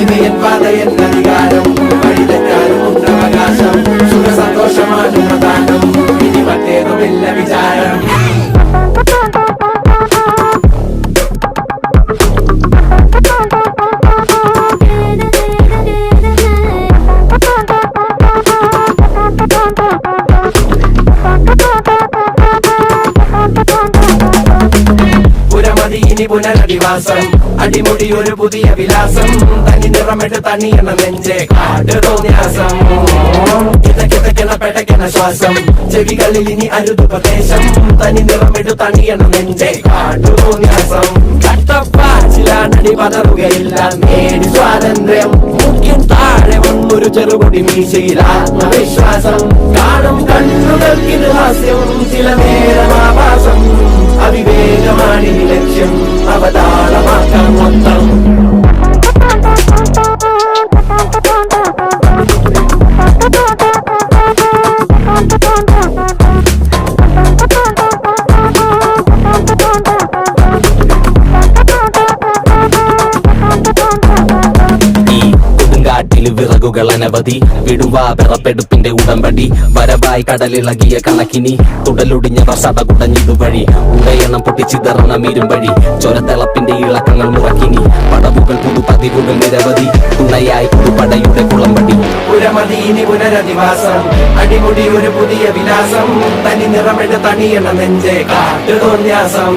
ഇത് എൻ പാത എൻ അധികാരം വഴി തെറ്റാനും ഉണ്ടവകാശം സുഖ സന്തോഷമാണ് പ്രധാനം ഇനി മറ്റേതുമില്ല വിചാരം ഇനി പുനരധിവാസം അടിമുടി ഒരു പുതിയ വിലാസം തനി നിറമിട്ട് തണിയണ നെഞ്ചെ കാട് തോന്യാസം കിതക്കിതക്കണ പെടക്കണ ശ്വാസം ചെവികളിൽ ഇനി അരുത് പ്രദേശം തനി നിറമിട്ട് തണിയണ നെഞ്ചെ കാട് തോന്യാസം കട്ടപ്പാച്ചിലാണടി പതറുകയില്ല നേടി സ്വാതന്ത്ര്യം മുഖ്യം താഴെ വന്നൊരു ചെറുപൊടി മീശയിൽ ആത്മവിശ്വാസം കാണും കണ്ണുകൾക്കിത് ഹാസ്യം ചില നേരമാവാസം അവിവേകമാണ് ലക്ഷ്യം അവതാളമാക്കാം മൊത്തം വിറകുകൾ അനവധി വിടുവാ പിറപ്പെടുപ്പിന്റെ ഉടമ്പടി വരവായി കടലിളകിയ കണക്കിനി തുടലൊടിഞ്ഞവർ സട കുടഞ്ഞിതുവഴി ഉടയണം പൊട്ടിച്ചിതറണ മീരും വഴി ചൊരത്തിളപ്പിന്റെ ഇളക്കങ്ങൾ മുറക്കിനി പടവുകൾ പുതുപതിവുകൾ നിരവധി തുണയായി പുതുപടയുടെ കുളമ്പടി പുരമതി ഇനി പുനരധിവാസം അടിമുടി ഒരു പുതിയ വിലാസം തനി നിറമിട്ട് തണിയണ നെഞ്ചെ കാട്ടു തോന്യാസം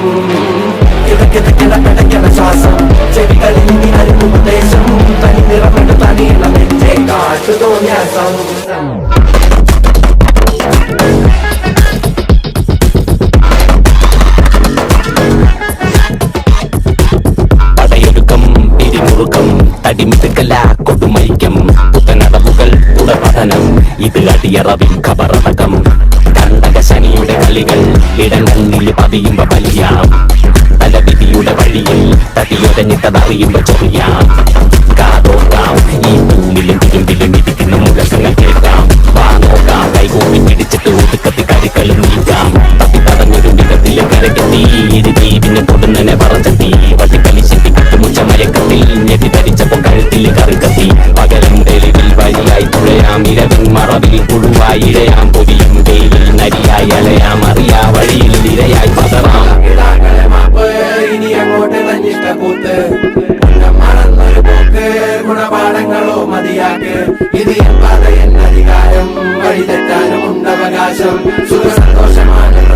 കിടക്കിടക്കിട പെടക്കണ ശ്വാസം ചെവികളിൽ ഇനി അരുത് ഉപദേശം തനി നിറമിട്ട് തണിയണ നെഞ്ചെ കാട്ടു തോന്യാസം പടയൊരുക്കം പിരിമുറുക്കം തടിമിതുക്കല കൊടുമൈക്കം പുത്തനടവുകൾ തുടർപഠനം ഇത് അടിയറവിൻ ഖബറടക്കം കണ്ടക ശനിയുടെ കളികൾ ഇടങ്ങളിൽ പതിയുമ്പോ ബലിയാം തലവിധിയുടെ വഴിയിൽ തടിയൊരഞ്ഞിട്ടതറിയുമ്പോ ചൊറിയാം കാതോക്കാം ഈ തൂണിലും തിരുമ്പിലും ഇരിക്കുന്ന മുഴക്കങ്ങൾ കേൾക്കാം വാങ്ങോക്കാം കൈകൂപ്പി പിടിച്ചിട്ട് ഒതുക്കത്തി കരിക്കളും നീക്കാം തപ്പി തടഞ്ഞൊരു വിധത്തിലെ കരകെത്തി ഇരുതീവിനെ തൊടുന്നനെ പറച്ചെത്തി വട്ടിക്കളിശെത്തി കട്ടുമുച്ച മയക്കത്തിൽ ഞെട്ടി ധരിച്ചപ്പോ കഴുത്തിൽ കറുകത്തി പകരം തെളിവിൽ വരിയായി തുഴയാം ഇരവിൻ മറവിൽ പുഴുവായി ഇഴയാം പൊരിയും വെയിലിൽ നരിയായി അലയാം അറിയാ വഴിയിൽ ഇരയായി പതറാം ഇനി അങ്ങോട്ട് തന്നിഷ്ടക്കൂത്ത് മറന്നൊരു പോക്ക് ഗുണപാഠങ്ങളോ മതിയാക്ക് ഇത് എൻ പാത എൻ അധികാരം വഴി തെറ്റാനും ഉണ്ടവകാശം സുഖ സന്തോഷമാണ്